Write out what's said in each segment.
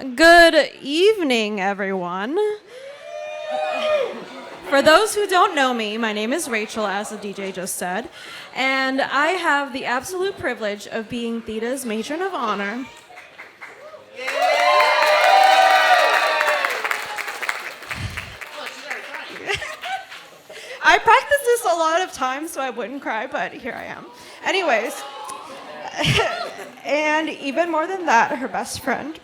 Good evening, everyone. For those who don't know me, my name is Rachel, as the DJ just said, and I have the absolute privilege of being Thida's Matron of Honor. I practiced this a lot of times so I wouldn't cry, but here I am. Anyways, and even more than that, her best friend.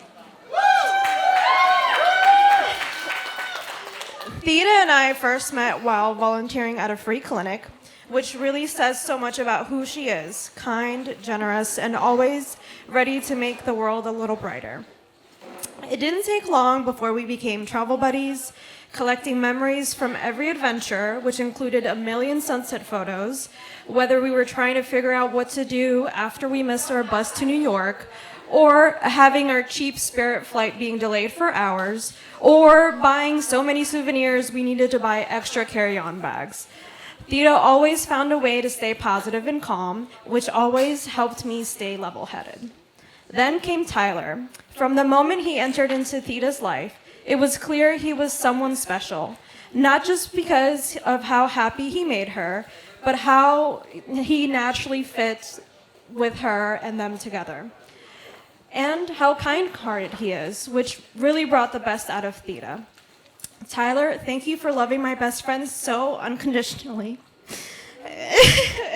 Thida and I first met while volunteering at a free clinic, which really says so much about who she is: kind, generous, and always ready to make the world a little brighter. It didn't take long before we became travel buddies, collecting memories from every adventure, which included a million sunset photos, whether we were trying to figure out what to do after we missed our bus to New York, or having our cheap Spirit flight being delayed for hours, or buying so many souvenirs we needed to buy extra carry-on bags. Thida always found a way to stay positive and calm, which always helped me stay level-headed. Then came Tyler. From the moment he entered into Thida's life, it was clear he was someone special, not just because of how happy he made her, but how he naturally fit with her and them together. And how kind-hearted he is, which really brought the best out of Thida. Tyler, thank you for loving my best friend so unconditionally,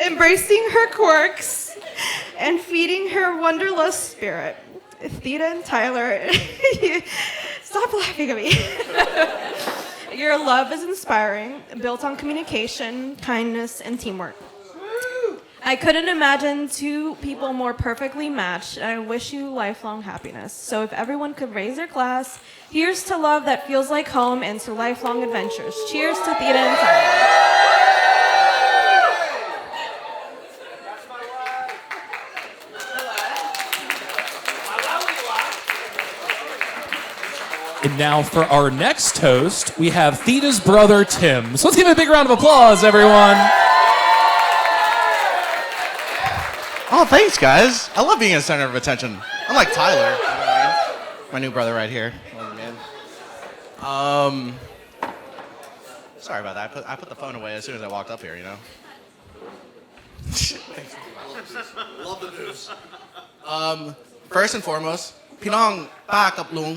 embracing her quirks, and feeding her wanderlust spirit. Thida and Tyler, stop laughing at me. Your love is inspiring, built on communication, kindness, and teamwork. I couldn't imagine two people more perfectly matched, and I wish you lifelong happiness. So if everyone could raise their glass, here's to love that feels like home and to lifelong adventures. Cheers to Thida and Tyler. And now for our next toast, we have Thida's brother, Tim. So let's give him a big round of applause, everyone. Oh, thanks, guys. I love being in the center of attention. Unlike Tyler, you know what I mean? My new brother right here. Sorry about that. I put the phone away as soon as I walked up here, you know? Love the news. First and foremost, พี่น้องป้ากับลุง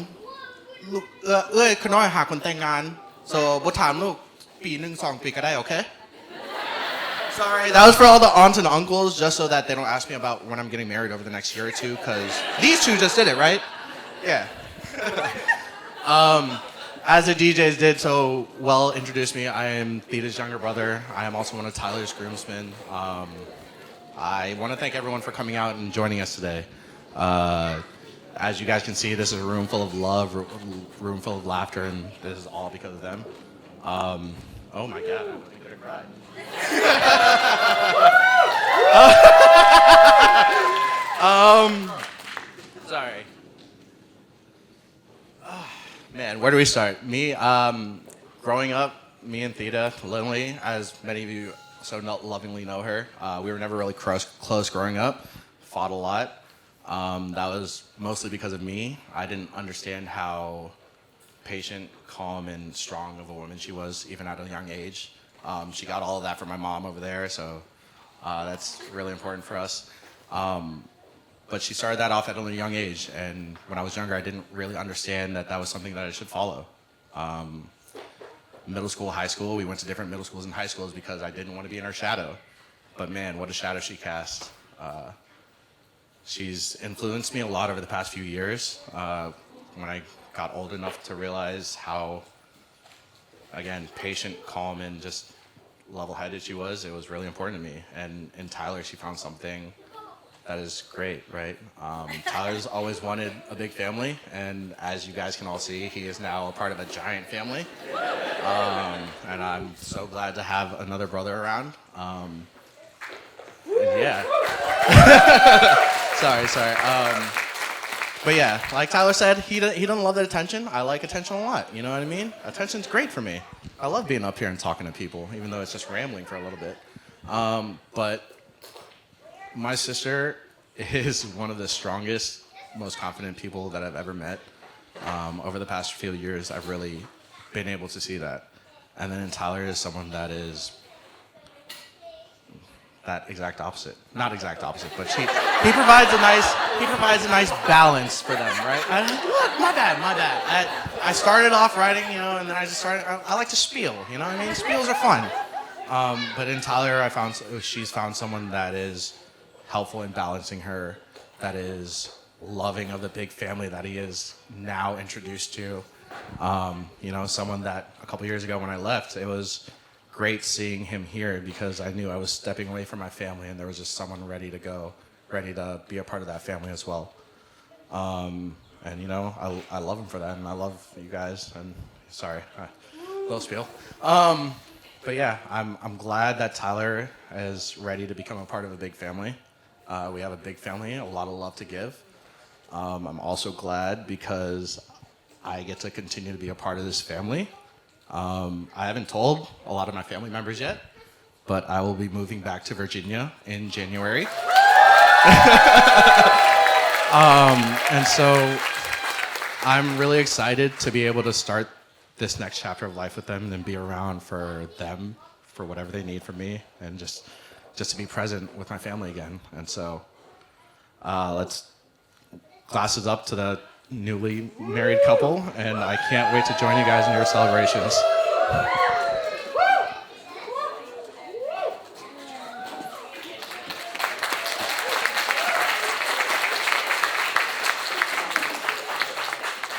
ขน้อยหาคนแต่งงาน so บ่ถามลูกปีหนึ่ง2 ปีก็ได้ okay? Sorry, that was for all the aunts and uncles, just so that they don't ask me about when I'm getting married over the next year or two, because these two just did it, right? Yeah. As the DJs did so well introduce me, I am Thida's younger brother. I am also one of Tyler's groomsmen. I want to thank everyone for coming out and joining us today. As you guys can see, this is a room full of love, room full of laughter, and this is all because of them. Oh my God, I'm gonna cry. Sorry. Man, where do we start? Me, growing up, me and Thida, Lindley, as many of you so lovingly know her, we were never really close growing up, fought a lot. That was mostly because of me. I didn't understand how patient, calm, and strong of a woman she was, even at a young age. She got all of that from my mom over there, so that's really important for us. But she started that off at a young age, and when I was younger, I didn't really understand that that was something that I should follow. Middle school, high school, we went to different middle schools and high schools because I didn't want to be in her shadow. But man, what a shadow she cast. She's influenced me a lot over the past few years. When I got old enough to realize how, again, patient, calm, and just level-headed she was, it was really important to me. And in Tyler, she found something that is great, right? Tyler's always wanted a big family, and as you guys can all see, he is now a part of a giant family. And I'm so glad to have another brother around. And yeah. Sorry. But yeah, like Tyler said, he doesn't love the attention. I like attention a lot, you know what I mean? Attention's great for me. I love being up here and talking to people, even though it's just rambling for a little bit. But my sister is one of the strongest, most confident people that I've ever met. Over the past few years, I've really been able to see that. And then Tyler is someone that is that exact opposite. Not exact opposite, but he provides a nice balance for them, right? My bad. I started off writing, and then I just started. I like to spiel, you know what I mean? Spiels are fun. But in Tyler, she's found someone that is helpful in balancing her, that is loving of the big family that he is now introduced to. Someone that a couple years ago when I left, it was great seeing him here because I knew I was stepping away from my family and there was just someone ready to go, ready to be a part of that family as well. I love him for that, and I love you guys. And sorry, little spiel. But yeah, I'm glad that Tyler is ready to become a part of a big family. We have a big family, a lot of love to give. I'm also glad because I get to continue to be a part of this family. I haven't told a lot of my family members yet, but I will be moving back to Virginia in January. And so I'm really excited to be able to start this next chapter of life with them and be around for them, for whatever they need from me, and just to be present with my family again. And so let's glasses up to the newly married couple, and I can't wait to join you guys in your celebrations.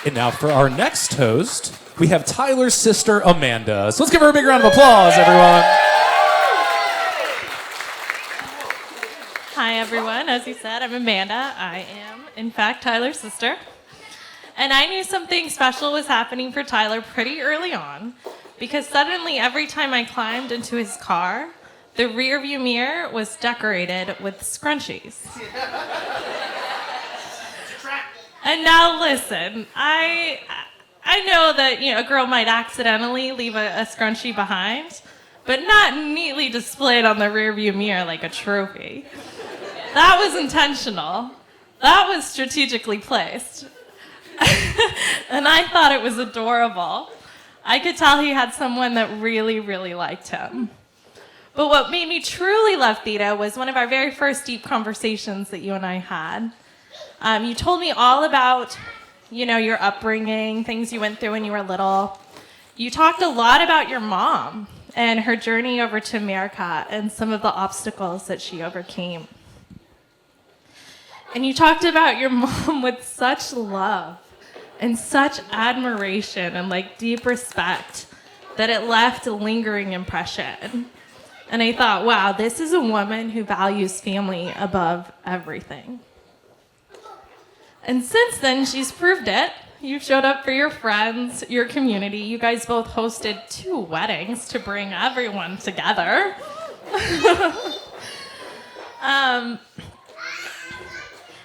And now for our next toast, we have Tyler's sister, Amanda. So let's give her a big round of applause, everyone. Hi, everyone. As you said, I'm Amanda. I am, in fact, Tyler's sister. And I knew something special was happening for Tyler pretty early on, because suddenly every time I climbed into his car, the rearview mirror was decorated with scrunchies. And now listen, I know that a girl might accidentally leave a scrunchie behind, but not neatly displayed on the rearview mirror like a trophy. That was intentional. That was strategically placed. And I thought it was adorable. I could tell he had someone that really, really liked him. But what made me truly love Thida was one of our very first deep conversations that you and I had. You told me all about, your upbringing, things you went through when you were little. You talked a lot about your mom and her journey over to America and some of the obstacles that she overcame. And you talked about your mom with such love and such admiration and deep respect that it left a lingering impression. And I thought, wow, this is a woman who values family above everything. And since then, she's proved it. You showed up for your friends, your community. You guys both hosted 2 weddings to bring everyone together.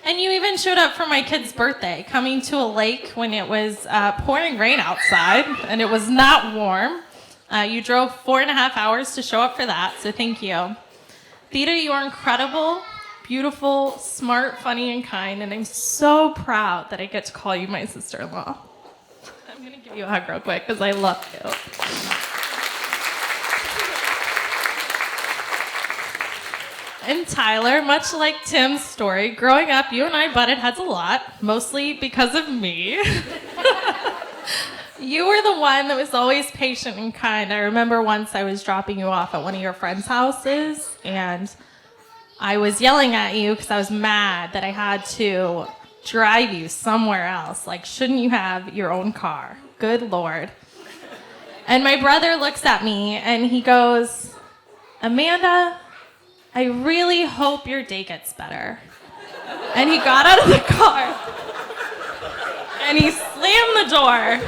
And you even showed up for my kid's birthday, coming to a lake when it was pouring rain outside and it was not warm. You drove 4.5 hours to show up for that, so thank you. Thida, you are incredible, beautiful, smart, funny, and kind, and I'm so proud that I get to call you my sister-in-law. I'm going to give you a hug real quick because I love you. And Tyler, much like Tim's story, growing up, you and I butted heads a lot, mostly because of me. You were the one that was always patient and kind. I remember once I was dropping you off at one of your friends' houses, and I was yelling at you because I was mad that I had to drive you somewhere else. Shouldn't you have your own car? Good Lord. And my brother looks at me and he goes, Amanda, I really hope your day gets better. And he got out of the car and he slammed the door.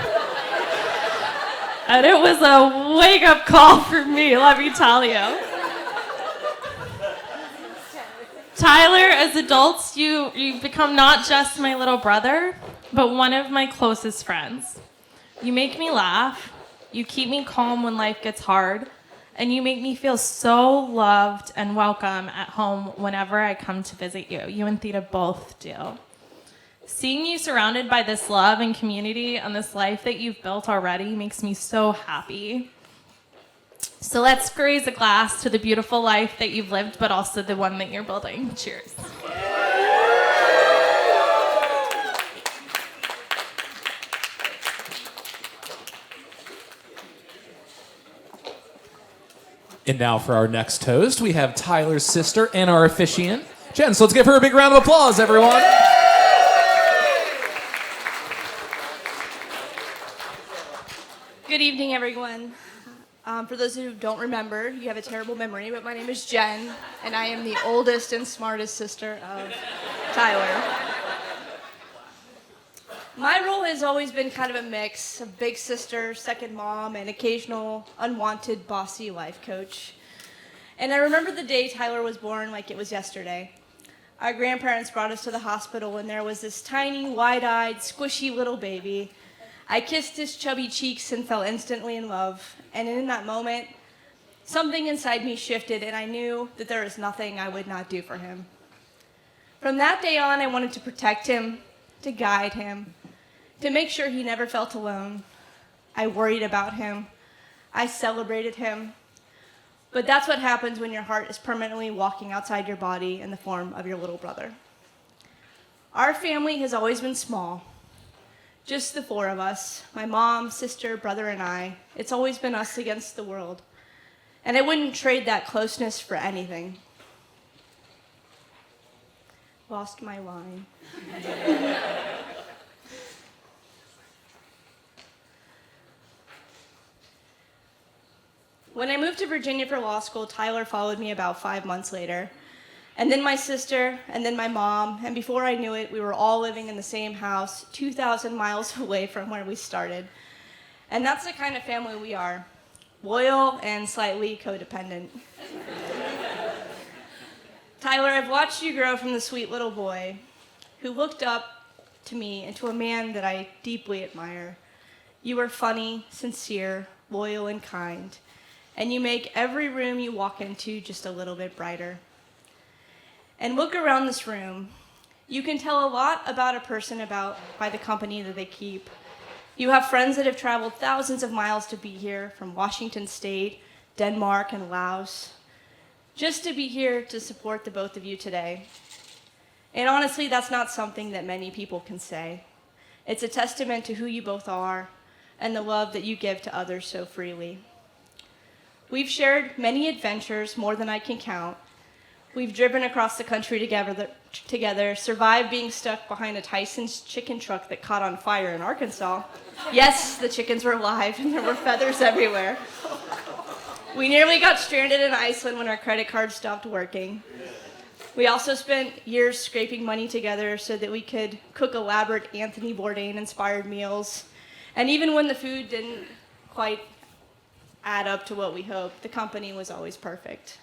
And it was a wake-up call for me, let me tell you. Tyler, as adults, you've become not just my little brother, but one of my closest friends. You make me laugh, you keep me calm when life gets hard, and you make me feel so loved and welcome at home whenever I come to visit you. You and Thida both do. Seeing you surrounded by this love and community and this life that you've built already makes me so happy. So let's raise a glass to the beautiful life that you've lived, but also the one that you're building. Cheers. And now for our next toast, we have Tyler's sister and our officiant, Jen. So let's give her a big round of applause, everyone. Good evening, everyone. For those who don't remember, you have a terrible memory, but my name is Jen, and I am the oldest and smartest sister of Tyler. My role has always been kind of a mix of big sister, second mom, and occasional unwanted bossy life coach. And I remember the day Tyler was born like it was yesterday. Our grandparents brought us to the hospital, and there was this tiny, wide-eyed, squishy little baby. I kissed his chubby cheeks and fell instantly in love. And in that moment, something inside me shifted, and I knew that there was nothing I would not do for him. From that day on, I wanted to protect him, to guide him, to make sure he never felt alone. I worried about him. I celebrated him. But that's what happens when your heart is permanently walking outside your body in the form of your little brother. Our family has always been small. Just the four of us, my mom, sister, brother, and I. It's always been us against the world. And I wouldn't trade that closeness for anything. Lost my line. When I moved to Virginia for law school, Tyler followed me about 5 months later. And then my sister, and then my mom, and before I knew it, we were all living in the same house, 2,000 miles away from where we started. And that's the kind of family we are, loyal and slightly codependent. Tyler, I've watched you grow from the sweet little boy who looked up to me into a man that I deeply admire. You are funny, sincere, loyal, and kind, and you make every room you walk into just a little bit brighter. And look around this room. You can tell a lot about a person by the company that they keep. You have friends that have traveled thousands of miles to be here from Washington State, Denmark, and Laos, just to be here to support the both of you today. And honestly, that's not something that many people can say. It's a testament to who you both are and the love that you give to others so freely. We've shared many adventures, more than I can count. We've driven across the country together, survived being stuck behind a Tyson's chicken truck that caught on fire in Arkansas. Yes, the chickens were alive and there were feathers everywhere. We nearly got stranded in Iceland when our credit card stopped working. We also spent years scraping money together so that we could cook elaborate Anthony Bourdain-inspired meals. And even when the food didn't quite add up to what we hoped, the company was always perfect.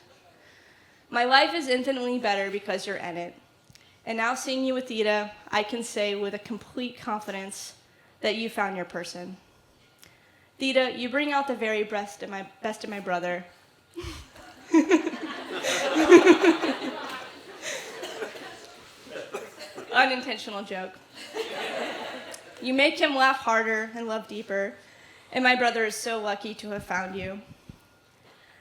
My life is infinitely better because you're in it. And now seeing you with Thida, I can say with a complete confidence that you found your person. Thida, you bring out the very best in my brother. Unintentional joke. You make him laugh harder and love deeper, and my brother is so lucky to have found you.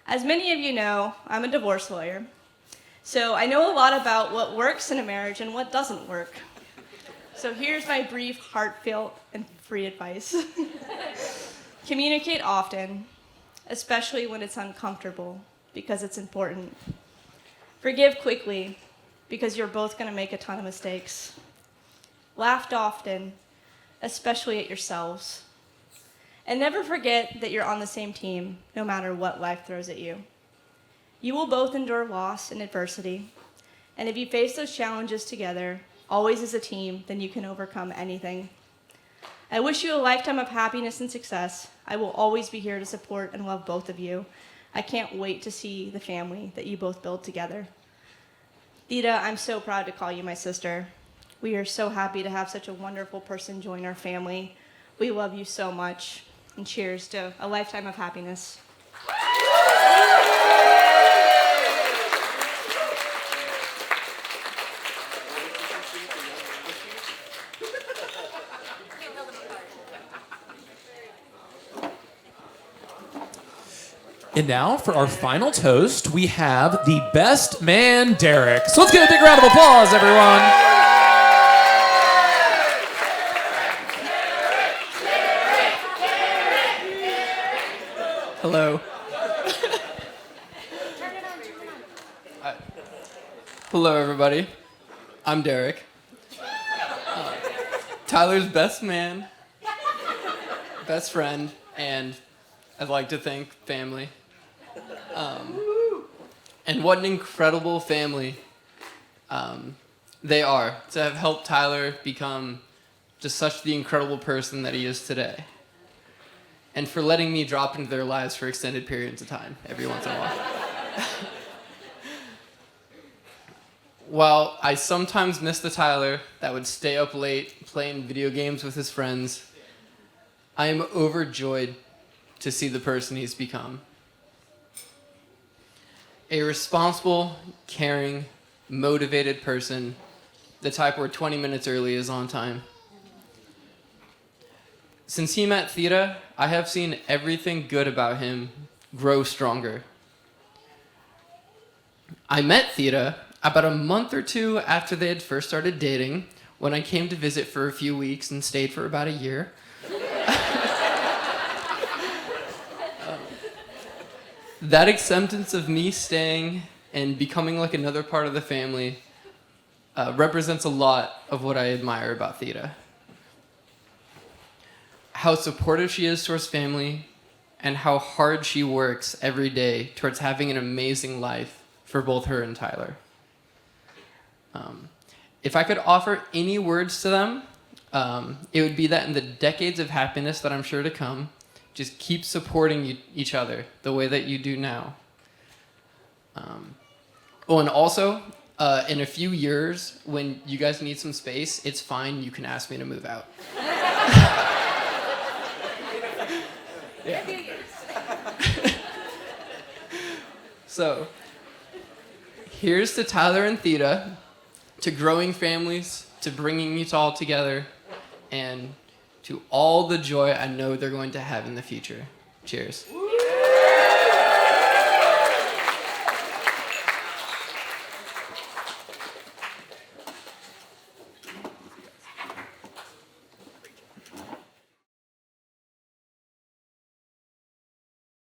As many of you know, I'm a divorce lawyer, so I know a lot about what works in a marriage and what doesn't work. So here's my brief, heartfelt, and free advice. Communicate often, especially when it's uncomfortable, because it's important. Forgive quickly, because you're both going to make a ton of mistakes. Laugh often, especially at yourselves. And never forget that you're on the same team, no matter what life throws at you. You will both endure loss and adversity, and if you face those challenges together, always as a team, then you can overcome anything. I wish you a lifetime of happiness and success. I will always be here to support and love both of you. I can't wait to see the family that you both build together. Thida, I'm so proud to call you my sister. We are so happy to have such a wonderful person join our family. We love you so much. And cheers to a lifetime of happiness. And now for our final toast, we have the best man, Derek. So let's give a big round of applause, everyone. Hello. Hello, everybody. I'm Derek. Tyler's best man, best friend, and I'd like to thank family. And what an incredible family they are to have helped Tyler become just such the incredible person that he is today. And for letting me drop into their lives for extended periods of time every once in a while. While I sometimes miss the Tyler that would stay up late playing video games with his friends, I am overjoyed to see the person he's become. A responsible, caring, motivated person, the type where 20 minutes early is on time. Since he met Thida, I have seen everything good about him grow stronger. I met Thida about a month or two after they had first started dating, when I came to visit for a few weeks and stayed for about a year. That acceptance of me staying and becoming like another part of the family represents a lot of what I admire about Thida. How supportive she is towards family, and how hard she works every day towards having an amazing life for both her and Tyler. If I could offer any words to them, it would be that in the decades of happiness that I'm sure to come, just keep supporting each other the way that you do now. Oh, and also, in a few years, when you guys need some space, it's fine. You can ask me to move out. Yeah. So, here's to Tyler and Thida, to growing families, to bringing you all together, and to all the joy I know they're going to have in the future. Cheers.